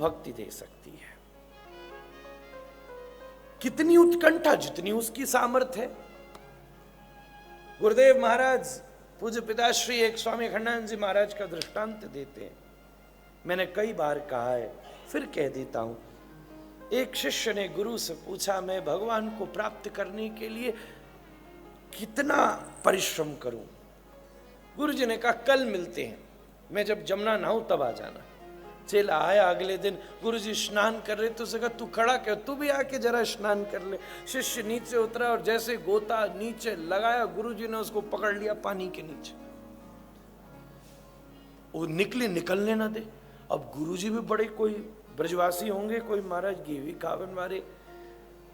भक्ति दे सकती है। कितनी उत्कंठा, जितनी उसकी सामर्थ्य है। गुरुदेव महाराज, पूज्य पिताश्री एक स्वामी अखंडानंद जी महाराज का दृष्टांत देते हैं। मैंने कई बार कहा है, फिर कह देता हूं। एक शिष्य ने गुरु से पूछा, मैं भगवान को प्राप्त करने के लिए कितना परिश्रम करूं? गुरु जी ने कहा, कल मिलते हैं, मैं जब जमुना नहाऊं तब आ जाना। चेला आया अगले दिन, गुरु जी स्नान कर रहे तो उसे कहा, तू खड़ा क्यों, तू भी आके जरा स्नान कर ले। शिष्य नीचे उतरा और जैसे गोता नीचे लगाया, गुरु जी ने उसको पकड़ लिया पानी के नीचे। वो निकलने ना दे। अब गुरु जी भी बड़े कोई ब्रजवासी होंगे, कोई महाराज गेवी कावन मारे,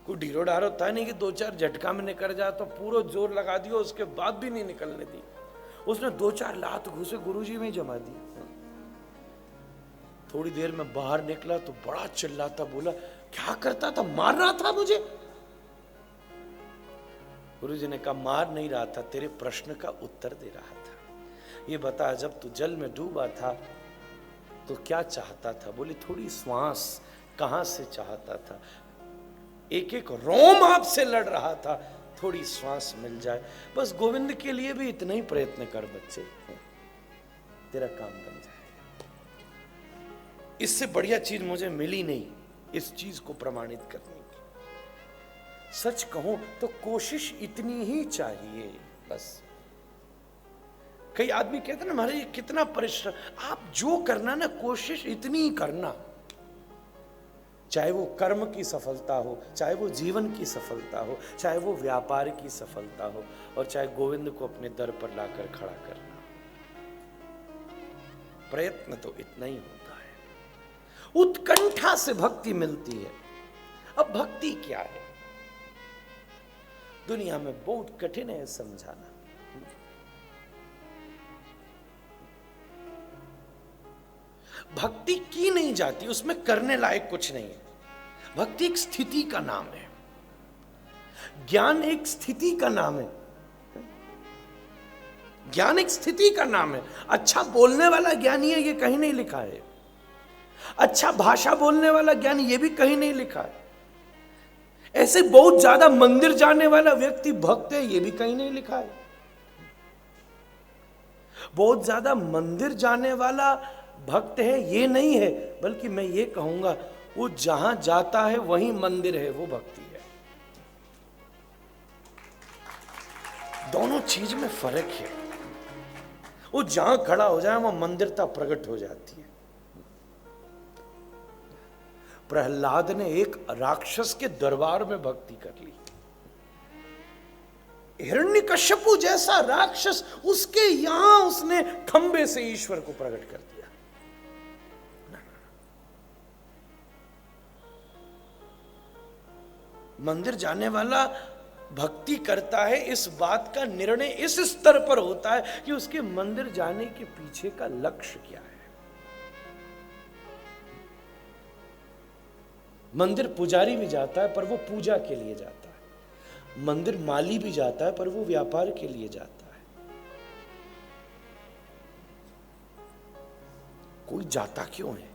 कोई ढीरो ढारो था नहीं कि 2-4 झटका में निकल जा, तो पूरा जोर लगा दिया, उसके बाद भी नहीं निकलने दी। उसने 2-4 लात घुसे गुरु जी में जमा दी। थोड़ी देर में बाहर निकला तो बड़ा चिल्लाता, बोला, क्या करता था, मार रहा था मुझे? गुरु जी ने कहा, मार नहीं रहा था, तेरे प्रश्न का उत्तर दे रहा था। ये बता, जब तू जल में डूबा था तो क्या चाहता था? बोले, थोड़ी श्वास। कहां से चाहता था? एक एक रोम आपसे लड़ रहा था, थोड़ी श्वास मिल जाए बस। गोविंद के लिए भी इतना ही प्रयत्न कर बच्चे, तेरा काम बन जाएगा। इससे बढ़िया चीज मुझे मिली नहीं इस चीज को प्रमाणित करने की। सच कहूं तो कोशिश इतनी ही चाहिए बस। कई आदमी कहते ना, महाराज ये कितना परिश्रम। आप जो करना ना, कोशिश इतनी ही करना। चाहे वो कर्म की सफलता हो, चाहे वो जीवन की सफलता हो, चाहे वो व्यापार की सफलता हो, और चाहे गोविंद को अपने दर पर लाकर खड़ा करना। प्रयत्न तो इतना ही होता है। उत्कंठा से भक्ति मिलती है। अब भक्ति क्या है? दुनिया में बहुत कठिन है समझाना। भक्ति की नहीं जाती, उसमें करने लायक कुछ नहीं है। भक्ति एक स्थिति का नाम है। ज्ञान एक स्थिति का नाम है। ज्ञान एक स्थिति का नाम है। अच्छा बोलने वाला ज्ञानी है, ये कहीं नहीं लिखा है। अच्छा भाषा बोलने वाला ज्ञानी, ये भी कहीं नहीं लिखा है। ऐसे बहुत ज्यादा मंदिर जाने वाला व्यक्ति भक्त है, ये भी कहीं नहीं लिखा है। बहुत ज्यादा मंदिर जाने वाला भक्त है, ये नहीं है। बल्कि मैं ये कहूंगा, वो जहां जाता है वहीं मंदिर है, वो भक्ति है। दोनों चीज में फर्क है। वो जहां खड़ा हो जाए वहां मंदिरता प्रकट हो जाती है। प्रहलाद ने एक राक्षस के दरबार में भक्ति कर ली। हिरण्यकश्यपु जैसा राक्षस, उसके यहां उसने खंबे से ईश्वर को प्रकट कर दिया। मंदिर जाने वाला भक्ति करता है, इस बात का निर्णय इस स्तर पर होता है कि उसके मंदिर जाने के पीछे का लक्ष्य क्या है। मंदिर पुजारी भी जाता है पर वो पूजा के लिए जाता है। मंदिर माली भी जाता है पर वो व्यापार के लिए जाता है। कोई जाता क्यों है?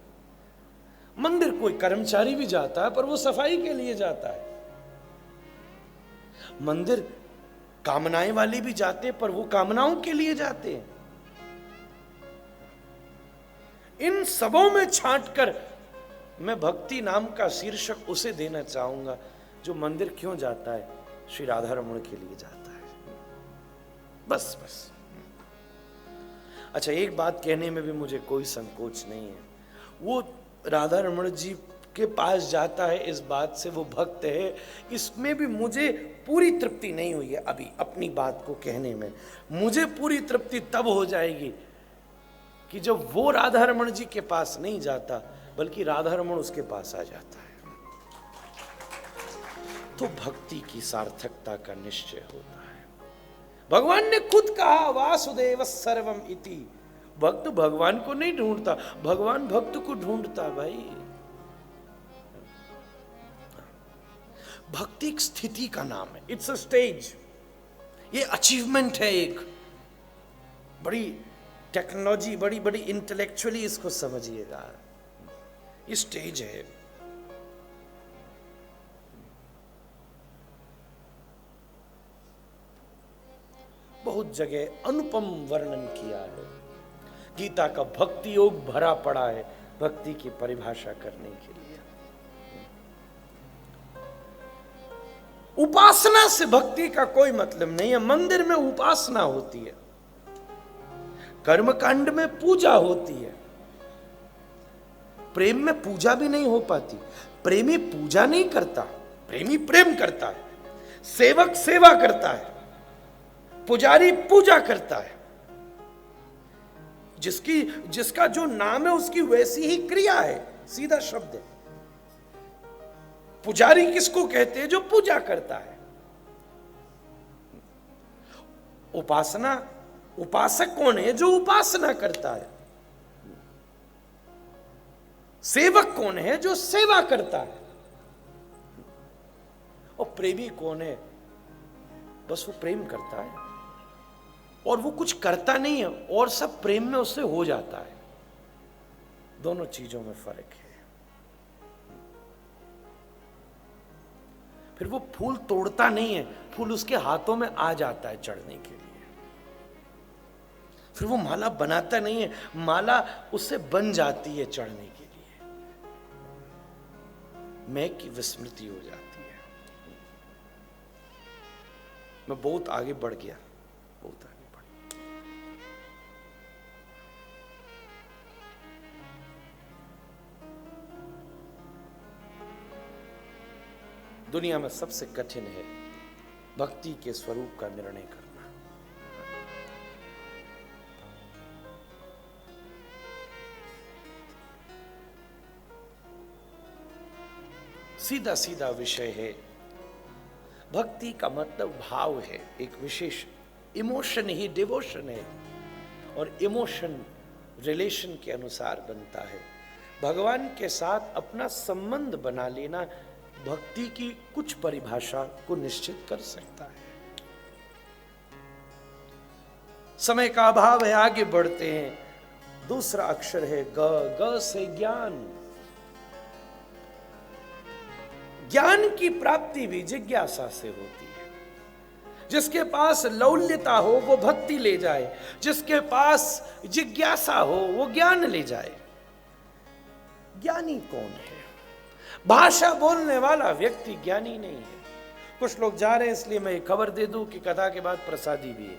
मंदिर कोई कर्मचारी भी जाता है पर वो सफाई के लिए जाता है। मंदिर कामनाएं वाले भी जाते हैं पर वो कामनाओं के लिए जाते हैं। इन सबों में छांटकर मैं भक्ति नाम का शीर्षक उसे देना चाहूंगा जो मंदिर क्यों जाता है? श्री राधा रमण के लिए जाता है। बस बस। अच्छा, एक बात कहने में भी मुझे कोई संकोच नहीं है। वो राधा रमण जी के पास जाता है, इस बात से वो भक्त है, इसमें भी मुझे पूरी तृप्ति नहीं हुई है अभी अपनी बात को कहने में। मुझे पूरी तृप्ति तब हो जाएगी कि जब वो राधा रमण जी के पास नहीं जाता बल्कि राधा रमण उसके पास आ जाता है, तो भक्ति की सार्थकता का निश्चय होता है। भगवान ने खुद कहा, वासुदेव सर्वम इति। भक्त भगवान को नहीं ढूंढता, भगवान भक्त को ढूंढता। भाई, भक्ति एक स्थिति का नाम है। It's a stage. ये अचीवमेंट है। एक बड़ी टेक्नोलॉजी, बड़ी बड़ी इंटेलेक्चुअली इसको समझिएगा। ये स्टेज है। बहुत जगह अनुपम वर्णन किया है। गीता का भक्ति योग भरा पड़ा है भक्ति की परिभाषा करने के लिए। उपासना से भक्ति का कोई मतलब नहीं है। मंदिर में उपासना होती है, कर्मकांड में पूजा होती है। प्रेम में पूजा भी नहीं हो पाती। प्रेमी पूजा नहीं करता, प्रेमी प्रेम करता है। सेवक सेवा करता है, पुजारी पूजा करता है। जिसका जो नाम है उसकी वैसी ही क्रिया है, सीधा शब्द है। पुजारी किसको कहते हैं? जो पूजा करता है। उपासक कौन है? जो उपासना करता है। सेवक कौन है? जो सेवा करता है। और प्रेमी कौन है? बस वो प्रेम करता है और वो कुछ करता नहीं है और सब प्रेम में उससे हो जाता है। दोनों चीजों में फर्क है। फिर वो फूल तोड़ता नहीं है, फूल उसके हाथों में आ जाता है चढ़ने के लिए। फिर वो माला बनाता नहीं है, माला उससे बन जाती है चढ़ने के लिए। मैं की विस्मृति हो जाती है। मैं बहुत आगे बढ़ गया, बहुत आगे। दुनिया में सबसे कठिन है भक्ति के स्वरूप का निर्णय करना। सीधा सीधा विषय है। भक्ति का मतलब भाव है, एक विशेष इमोशन ही डिवोशन है। और इमोशन रिलेशन के अनुसार बनता है। भगवान के साथ अपना संबंध बना लेना भक्ति की कुछ परिभाषा को निश्चित कर सकता है। समय का अभाव है, आगे बढ़ते हैं। दूसरा अक्षर है ग। ग से ज्ञान। ज्ञान की प्राप्ति भी जिज्ञासा से होती है। जिसके पास लौल्यता हो वो भक्ति ले जाए, जिसके पास जिज्ञासा हो वो ज्ञान ले जाए। ज्ञानी कौन है? भाषा बोलने वाला व्यक्ति ज्ञानी नहीं है। कुछ लोग जा रहे हैं इसलिए मैं एक खबर दे दूं कि कथा के बाद प्रसादी भी है।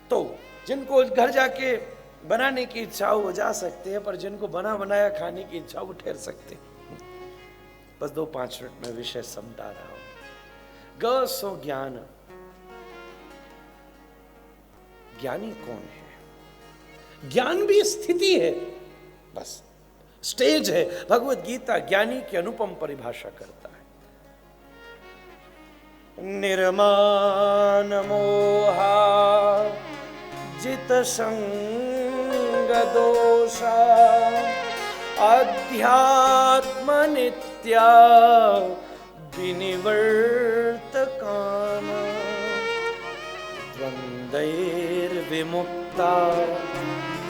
तो जिनको घर जाके बनाने की इच्छा हो वो जा सकते हैं, पर जिनको बना बनाया खाने की इच्छा वो ठहर सकते हैं। बस 2-5 मिनट में विषय समझा रहा हूं। ग सो ज्ञान। ज्ञानी कौन है? ज्ञान भी स्थिति है, बस स्टेज है। भगवत गीता ज्ञानी की अनुपम परिभाषा करता है। निर्माण मोहा जित संग दोषा अध्यात्म नित्या विनिवर्तकान द्वंद्वैर विमुक्ता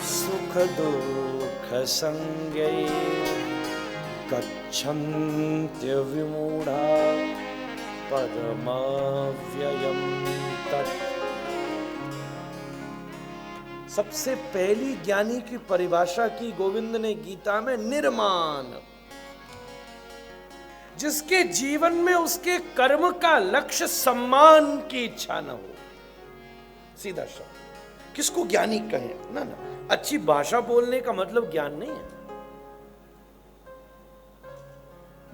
सुख दुख संगै गच्छन्त्य विमूढ़ा पदमव्ययम् तत्। सबसे पहली ज्ञानी की परिभाषा की गोविंद ने गीता में निर्माण। जिसके जीवन में उसके कर्म का लक्ष्य सम्मान की इच्छा न हो। सीधा शब्द। किसको ज्ञानी कहें? ना ना, अच्छी भाषा बोलने का मतलब ज्ञान नहीं है।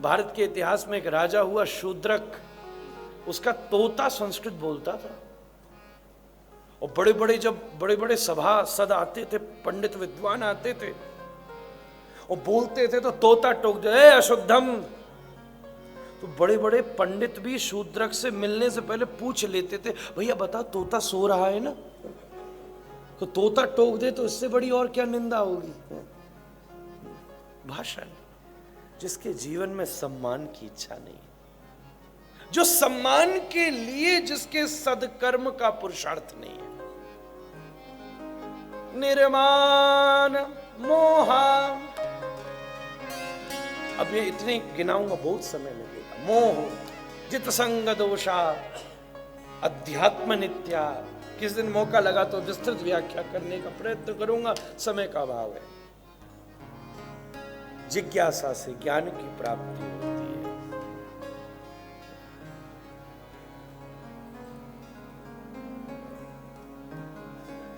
भारत के इतिहास में एक राजा हुआ शूद्रक, उसका तोता संस्कृत बोलता था। और जब बड़े बड़े सभासद आते थे, पंडित विद्वान आते थे और बोलते थे तो तोता टोक दे, अशुद्धम। तो बड़े बड़े पंडित भी शूद्रक से मिलने से पहले पूछ लेते थे, भैया बता तोता सो रहा है ना? तो तोता टोक दे तो इससे बड़ी और क्या निंदा होगी। भाषा नहीं। जिसके जीवन में सम्मान की इच्छा नहीं, जो सम्मान के लिए जिसके सदकर्म का पुरुषार्थ नहीं है, निर्माण मोहा। अब ये इतने गिनाऊंगा, बहुत समय लगेगा। मोह, जित संग दोषा, अध्यात्म नित्या। किस दिन मौका लगा तो विस्तृत व्याख्या करने का प्रयत्न करूंगा, समय का अभाव है। जिज्ञासा से ज्ञान की प्राप्ति होती है।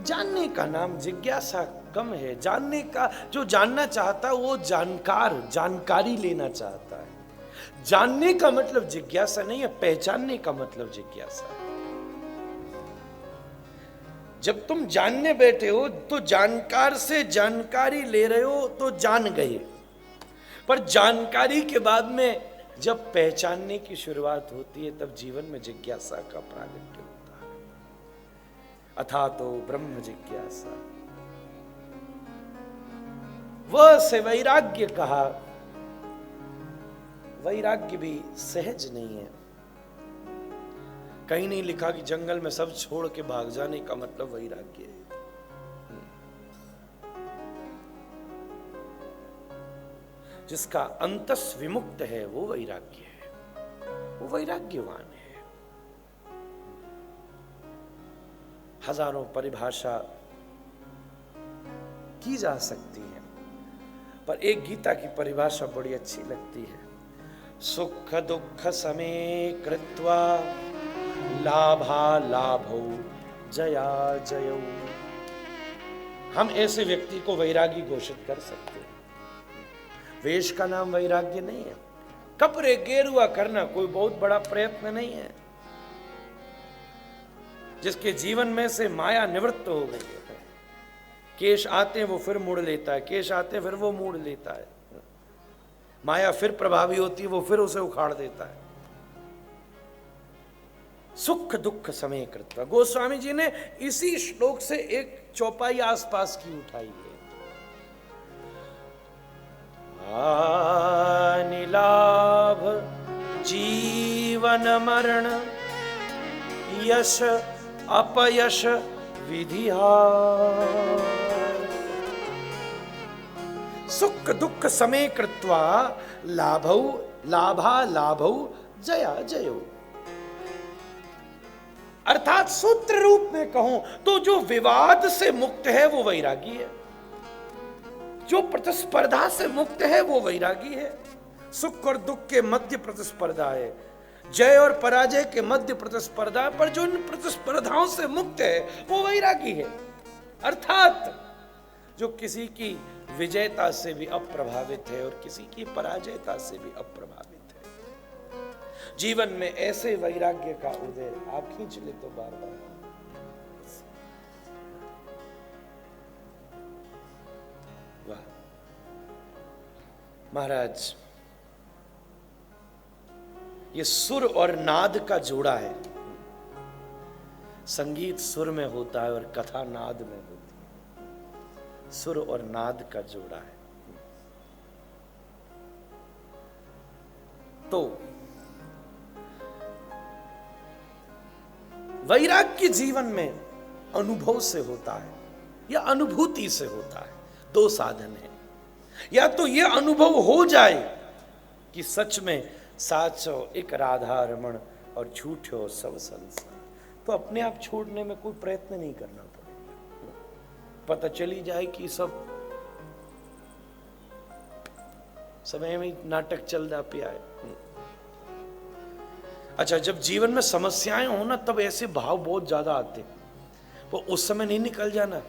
जानने का नाम जिज्ञासा कम है। जानने का, जो जानना चाहता है वो जानकारी लेना चाहता है। जानने का मतलब जिज्ञासा नहीं है, पहचानने का मतलब जिज्ञासा है। जब तुम जानने बैठे हो तो जानकार से जानकारी ले रहे हो तो जान गए, पर जानकारी के बाद में जब पहचानने की शुरुआत होती है तब जीवन में जिज्ञासा का प्रागट्य होता है। अथा तो ब्रह्म जिज्ञासा। वह से वैराग्य कहा। वैराग्य भी सहज नहीं है। कहीं नहीं लिखा कि जंगल में सब छोड़ के भाग जाने का मतलब वैराग्य है। जिसका अंतस विमुक्त है वो वैराग्य है, वो वैराग्यवान है। हजारों परिभाषा की जा सकती है, पर एक गीता की परिभाषा बड़ी अच्छी लगती है। सुख दुख समे कृत्वा लाभा लाभौ जया जयौ। हम ऐसे व्यक्ति को वैरागी घोषित कर सकते हैं। वेश का नाम वैराग्य नहीं है। कपड़े गेरुआ करना कोई बहुत बड़ा प्रयत्न नहीं है। जिसके जीवन में से माया निवृत्त हो गई है, केश आते हैं वो फिर मुड़ लेता है, केश आते हैं फिर वो मोड़ लेता है, माया फिर प्रभावी होती है, वो फिर उसे उखाड़ देता है। सुख दुख समय कृत्वा। गोस्वामी जी ने इसी श्लोक से एक चौपाई आसपास की उठाई है। निलाभ जीवन मरण यश अपयश विधिहार। सुख दुख समय कृत्वा लाभौ लाभा लाभौ जया जयो। अर्थात सूत्र रूप में कहूं तो जो विवाद से मुक्त है वो वैरागी है, जो प्रतिस्पर्धा से मुक्त है वो वैरागी है। सुख और दुख के मध्य प्रतिस्पर्धा है, जय और पराजय के मध्य प्रतिस्पर्धा, पर जो इन प्रतिस्पर्धाओं से मुक्त है वो वैरागी है। अर्थात जो किसी की विजयता से भी अप्रभावित है और किसी की पराजयता से भी अप्रभावित है। जीवन में ऐसे वैराग्य का उदय आप खींच ले तो बार बार। वाह महाराज, ये सुर और नाद का जोड़ा है। संगीत सुर में होता है और कथा नाद में होती है। सुर और नाद का जोड़ा है। तो वैराग्य जीवन में अनुभव से होता है या अनुभूति से होता है। दो साधन है। या तो यह अनुभव हो जाए कि सच में साचो एक राधा रमण और झूठो सब संसार, तो अपने आप छोड़ने में कोई प्रयत्न नहीं करना पड़ेगा। पता चली जाए कि सब समय में नाटक चलता पिया है। अच्छा, जब जीवन में समस्याएं हो ना तब ऐसे भाव बहुत ज्यादा आते, वो उस समय नहीं निकल जाना,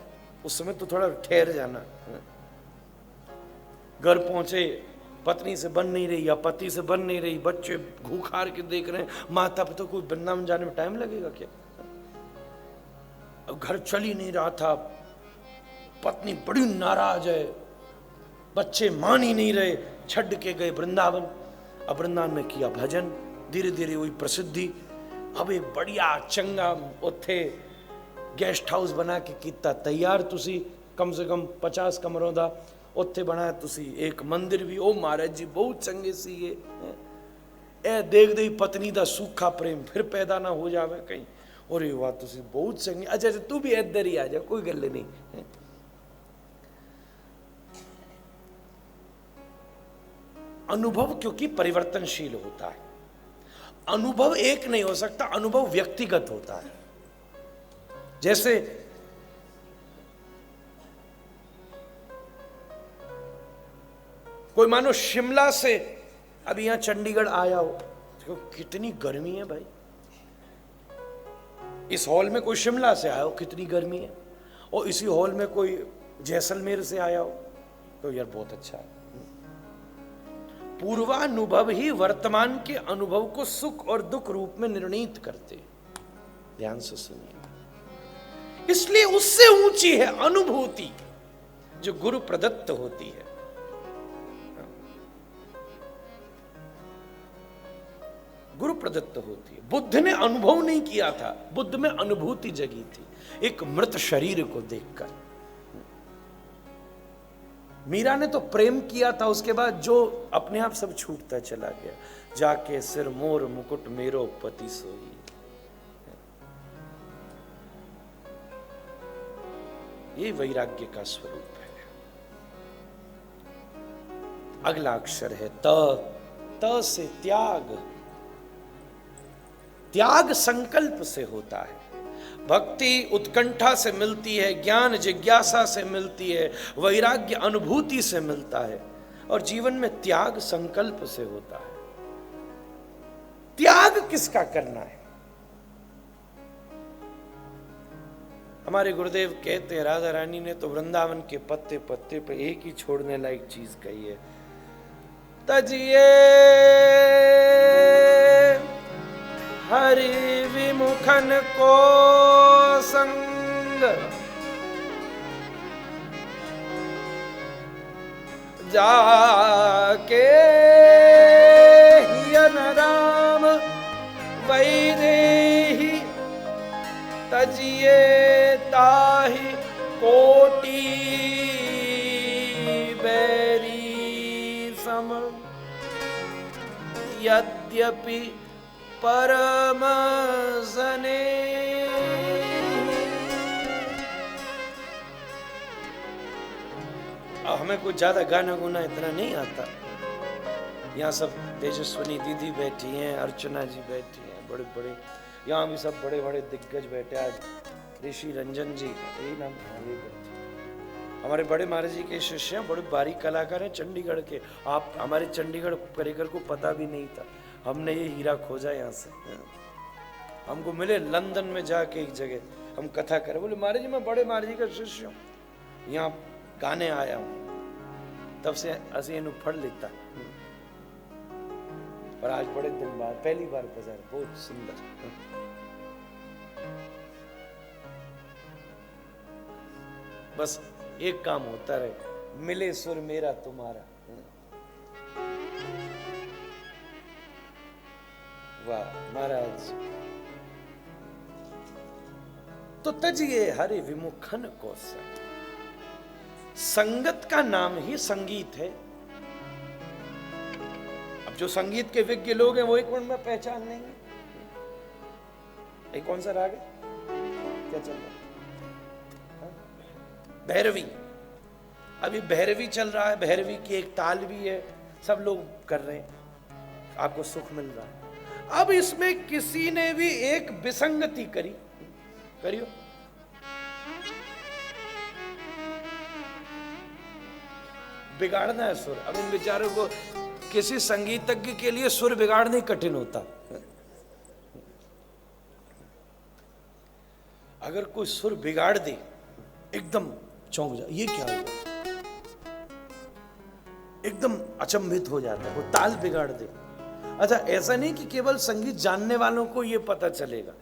उस समय तो थोड़ा ठहर जाना। घर पहुंचे, पत्नी से बन नहीं रही या पति से बन नहीं रही, बच्चे घूखार के देख रहे हैं, माता पिता को वृंदावन जाने में टाइम लगेगा क्या? अब घर चल ही नहीं रहा था, पत्नी बड़ी नाराज है, बच्चे मान ही नहीं रहे, छड़ के गए वृंदावन। अब वृंदावन में किया भजन, धीरे धीरे हुई प्रसिद्धि। अब एक बढ़िया चंगा उत्थे गेस्ट हाउस बना के कीता तैयार, तुसी कम से कम 50 कमरों का उत्थे बनाया तुसी, एक मंदिर भी। ओ महाराज जी बहुत चंगे सीगे, ए देख दे पत्नी का सूखा प्रेम फिर पैदा ना हो जावे कहीं। और वाह तुसी बहुत चंगे, अच्छा तू भी इधर ही आ जा, कोई गल नहीं। अनुभव क्योंकि परिवर्तनशील होता है, अनुभव एक नहीं हो सकता, अनुभव व्यक्तिगत होता है। जैसे कोई मानो शिमला से अभी यहां चंडीगढ़ आया हो, देखो कितनी गर्मी है भाई, इस हॉल में कोई शिमला से आया हो कितनी गर्मी है, और इसी हॉल में कोई जैसलमेर से आया हो तो यार बहुत अच्छा है। पूर्वानुभव ही वर्तमान के अनुभव को सुख और दुख रूप में निर्णीत करते। ध्यान से सुनिए, इसलिए उससे ऊंची है अनुभूति जो गुरु प्रदत्त होती है। गुरु प्रदत्त होती है। बुद्ध ने अनुभव नहीं किया था, बुद्ध में अनुभूति जगी थी एक मृत शरीर को देखकर। मीरा ने तो प्रेम किया था, उसके बाद जो अपने आप सब छूटता चला गया। जाके सिर मोर मुकुट मेरो पति सोई, ये वैराग्य का स्वरूप है। अगला अक्षर है त। त से त्याग। त्याग संकल्प से होता है। भक्ति उत्कंठा से मिलती है, ज्ञान जिज्ञासा से मिलती है, वैराग्य अनुभूति से मिलता है, और जीवन में त्याग संकल्प से होता है। त्याग किसका करना है? हमारे गुरुदेव कहते हैं, राधा रानी ने तो वृंदावन के पत्ते पत्ते पे एक ही छोड़ने लायक चीज कही है, तजिए हरि विमुखन को संग, जाके हियन राम वैदेही, तजिए ताहि कोटि बैरी सम, यद्यपि परम सने। हमें कुछ ज्यादा गाना गुना इतना नहीं आता। यहाँ सब तेजस्वनी दीदी बैठी हैं, अर्चना जी बैठी हैं, बड़े बड़े यहाँ भी सब बड़े बड़े दिग्गज बैठे। आज ऋषि रंजन जी, यही नाम ये बैठे, हमारे बड़े महाराज जी के शिष्य हैं, बड़े बारीक कलाकार हैं चंडीगढ़ के। आप हमारे चंडीगढ़ परिकर को पता भी नहीं था, हमने ये हीरा खोजा यहाँ से। हमको मिले लंदन में जाके एक जगह, हम कथा करें, बोले महाराज जी मैं बड़े महाराज जी का शिष्य हूँ, यहाँ गाने आया हूँ। तब से असी इन फड़ लेता, और आज बड़े दिन बाद पहली बार पधारे, बहुत सुंदर। बस एक काम होता रहे, मिले सुर मेरा तुम्हारा। वाह महाराज। तो तजिए हरि विमुखन को संग। संगत का नाम ही संगीत है। अब जो संगीत के विज्ञ लोग हैं वो एक मिनट में पहचान लेंगे। एक कौन सा राग है, क्या चल रहा है? भैरवी। अभी भैरवी चल रहा है, भैरवी की एक ताल भी है, सब लोग कर रहे हैं, आपको सुख मिल रहा है। अब इसमें किसी ने भी एक विसंगति करियो, बिगाड़ना है सुर। अब इन बेचारों को, किसी संगीतज्ञ के लिए सुर बिगाड़ना ही कठिन होता। अगर कोई सुर बिगाड़ दे, एकदम चौंक जाए, ये क्या हुआ, एकदम अचंभित हो जाता है, वो ताल बिगाड़ दे। अच्छा, ऐसा नहीं कि केवल संगीत जानने वालों को ये पता चलेगा,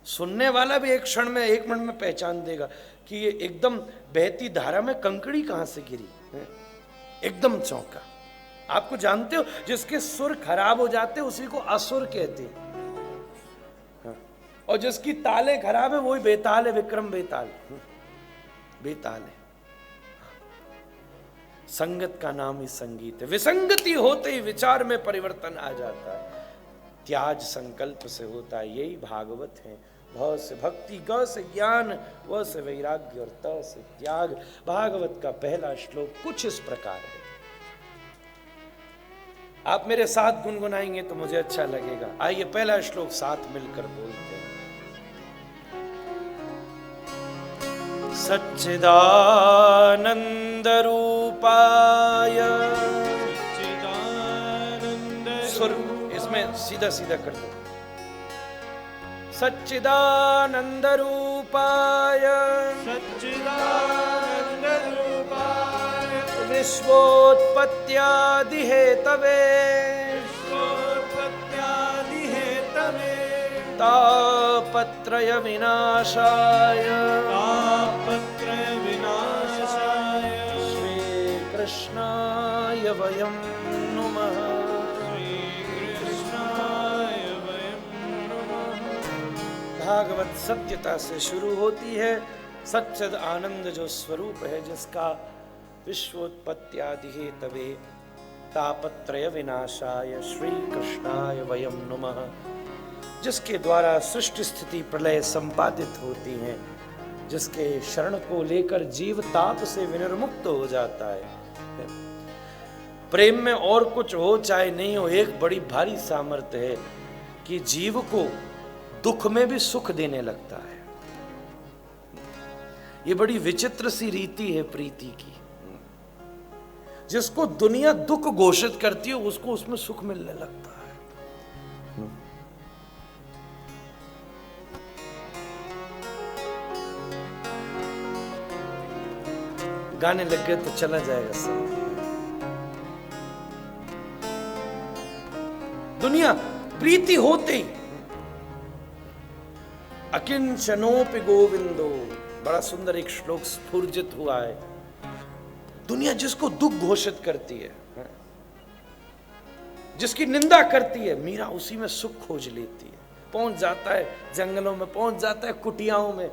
सुनने वाला भी एक क्षण में, एक मिनट में पहचान देगा कि ये एकदम बहती धारा में कंकड़ी कहां से गिरी, एकदम चौंका। आपको जानते हो, जिसके सुर खराब हो जाते उसी को असुर कहते हैं, और जिसकी तालें खराब है वही बेताल है, विक्रम बेताल बेताल है। संगत का नाम ही संगीत है। विसंगति होते ही विचार में परिवर्तन आ जाता है। त्याज संकल्प से होता है, यही भागवत है। भ से भक्ति, ग से ज्ञान, व से वैराग्य और त से त्याग। भागवत का पहला श्लोक कुछ इस प्रकार है। आप मेरे साथ गुनगुनाएंगे तो मुझे अच्छा लगेगा। आइए पहला श्लोक साथ मिलकर बोलते हैं। सच्चिदानंद रूपाय, सुर इसमें सीधा सीधा कर दो। सच्चिदानंद रूपाय, सच्चिदानंद रूपाय, विश्वोत्पत्त्यादि हेतवे, विश्वोत्पत्त्यादि हेतवे, तापत्रय विनाशाय, तापत्रय विनाशाय, श्री कृष्णाय वयं नुमः। श्रीकृष्णाय वयं नमः। भागवत सत्यता से शुरू होती है। सच्चिद आनंद जो स्वरूप है, जिसका विश्वोत्पत्त्यादि हेतवे तापत्रय विनाशाय श्री कृष्णाय वयं नुमः, जिसके द्वारा सृष्टि स्थिति प्रलय संपादित होती हैं, जिसके शरण को लेकर जीव ताप से विनिर्मुक्त हो जाता है। प्रेम में और कुछ हो चाहे नहीं हो, एक बड़ी भारी सामर्थ्य है कि जीव को दुख में भी सुख देने लगता है। ये बड़ी विचित्र सी रीति है प्रीति की। जिसको दुनिया दुख घोषित करती है, उसको उसमें सुख मिलने लगता है। गाने लग गए तो चला जाएगा सब। दुनिया प्रीति होते ही अकिंचनोपि गोविंदो, बड़ा सुंदर एक श्लोक स्फुर्जित हुआ है। दुनिया जिसको दुख घोषित करती है, जिसकी निंदा करती है, मीरा उसी में सुख खोज लेती है। पहुंच जाता है जंगलों में, पहुंच जाता है कुटियाओं में,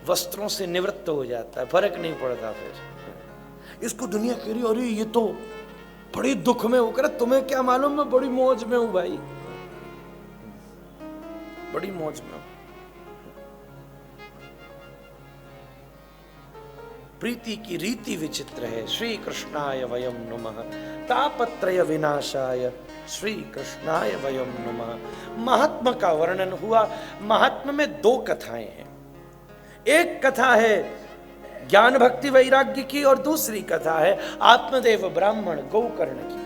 वस्त्रों से निवृत्त हो जाता है, फर्क नहीं पड़ता फिर। इसको दुनिया कह रही, अरे ये तो बड़ी दुख में होकर, तुम्हें क्या मालूम मैं बड़ी मौज में हूं भाई, बड़ी मौज में हूं। प्रीति की रीति विचित्र है। श्री कृष्णाय वयं नुमः, तापत्रय विनाशाय श्री कृष्णाय वयं नुमः। महात्मा का वर्णन हुआ। महात्मा में दो कथाएं हैं। एक कथा है ज्ञान भक्ति वैराग्य की, और दूसरी कथा है आत्मदेव ब्राह्मण गोकर्ण की।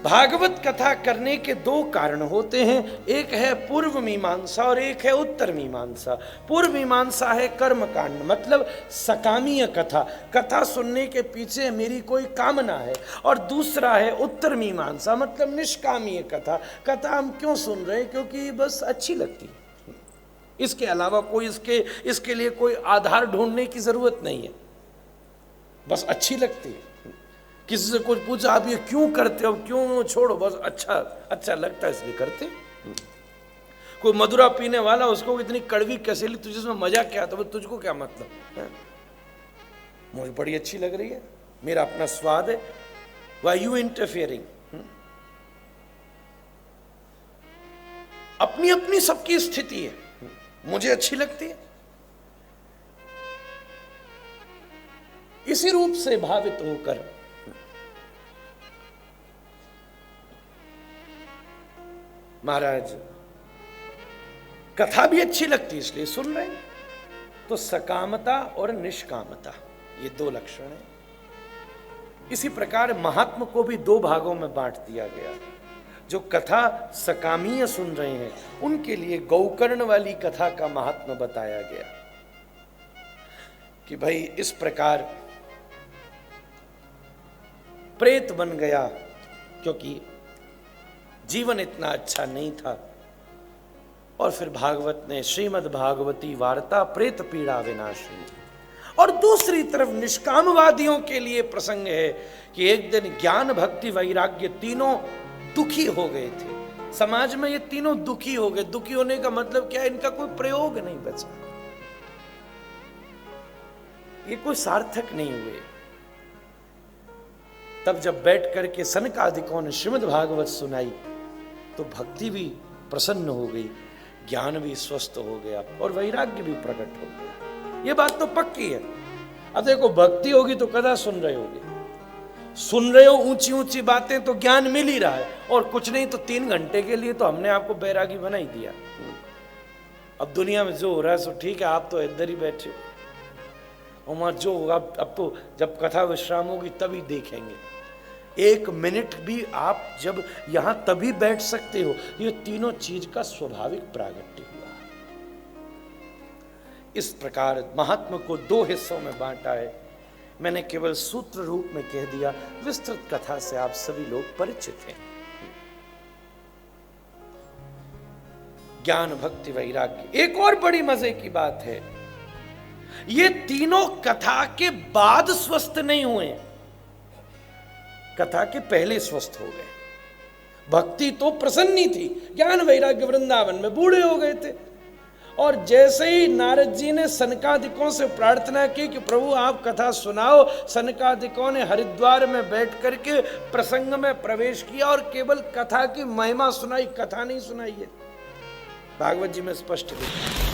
भागवत कथा करने के दो कारण होते हैं, एक है पूर्व मीमांसा और एक है उत्तर मीमांसा। पूर्व मीमांसा है कर्म कांड, मतलब सकामीय कथा, कथा सुनने के पीछे मेरी कोई कामना है। और दूसरा है उत्तर मीमांसा, मतलब निष्कामीय कथा, कथा हम क्यों सुन रहे हैं, क्योंकि बस अच्छी लगती है। इसके अलावा कोई इसके लिए कोई आधार ढूंढने की जरूरत नहीं है, बस अच्छी लगती है। किसी से कुछ पूछा आप ये क्यों करते हो, क्यों छोड़ो, बस अच्छा लगता है इसलिए करते। कोई मदुरा पीने वाला, उसको इतनी कड़वी कैसे ली, तुझे इसमें मजा क्या आता, तुझको क्या मतलब है? मुझे बड़ी अच्छी लग रही है, मेरा अपना स्वाद है, वाई यू इंटरफियरिंग। अपनी अपनी सबकी स्थिति है, मुझे अच्छी लगती है। इसी रूप से भावित होकर महाराज कथा भी अच्छी लगती है इसलिए सुन रहे हैं। तो सकामता और निष्कामता, ये दो लक्षण हैं। इसी प्रकार महात्मा को भी दो भागों में बांट दिया गया। जो कथा सकामीय सुन रहे हैं उनके लिए गोकर्ण वाली कथा का महात्मा बताया गया कि भाई इस प्रकार प्रेत बन गया क्योंकि जीवन इतना अच्छा नहीं था। और फिर भागवत ने श्रीमद् भागवती वार्ता प्रेत पीड़ा विनाशिनी। और दूसरी तरफ निष्कामवादियों के लिए प्रसंग है कि एक दिन ज्ञान भक्ति वैराग्य तीनों दुखी हो गए थे। समाज में ये तीनों दुखी हो गए। दुखी होने का मतलब क्या है? इनका कोई प्रयोग नहीं बचा, ये कोई सार्थक नहीं हुए। तब जब बैठ करके सनकादिकों ने श्रीमद् भागवत सुनाई तो भक्ति भी प्रसन्न हो गई, ज्ञान भी स्वस्थ हो गया और वैराग्य भी प्रकट हो गया। ये बात तो पक्की है। अब देखो, भक्ति होगी तो कथा सुन रहे होगे, सुन रहे हो ऊंची ऊंची बातें तो ज्ञान मिल ही रहा है, और कुछ नहीं तो 3 घंटे के लिए तो हमने आपको बैरागी बना ही दिया। अब दुनिया में जो हो रहा है सो ठीक है, आप तो इधर ही बैठे हो, और जो होगा अब तो जब कथा विश्राम होगी तभी देखेंगे। 1 मिनट भी आप जब यहां तभी बैठ सकते हो, ये तीनों चीज का स्वाभाविक प्रागट्य हुआ। इस प्रकार महात्मा को 2 हिस्सों में बांटा है। मैंने केवल सूत्र रूप में कह दिया, विस्तृत कथा से आप सभी लोग परिचित हैं। ज्ञान, भक्ति, वैराग्य। एक और बड़ी मजे की बात है, ये तीनों कथा के बाद स्वस्थ नहीं हुए, कथा के पहले स्वस्थ हो गए। भक्ति तो प्रसन्नी थी, ज्ञान वैराग्य वृंदावन में बूढ़े हो गए थे। और जैसे ही नारद जी ने सनकादिकों से प्रार्थना की कि प्रभु आप कथा सुनाओ, सनकादिकों ने हरिद्वार में बैठ करके प्रसंग में प्रवेश किया और केवल कथा की महिमा सुनाई, कथा नहीं सुनाई है। भागवत जी में स्पष्ट लिखा है।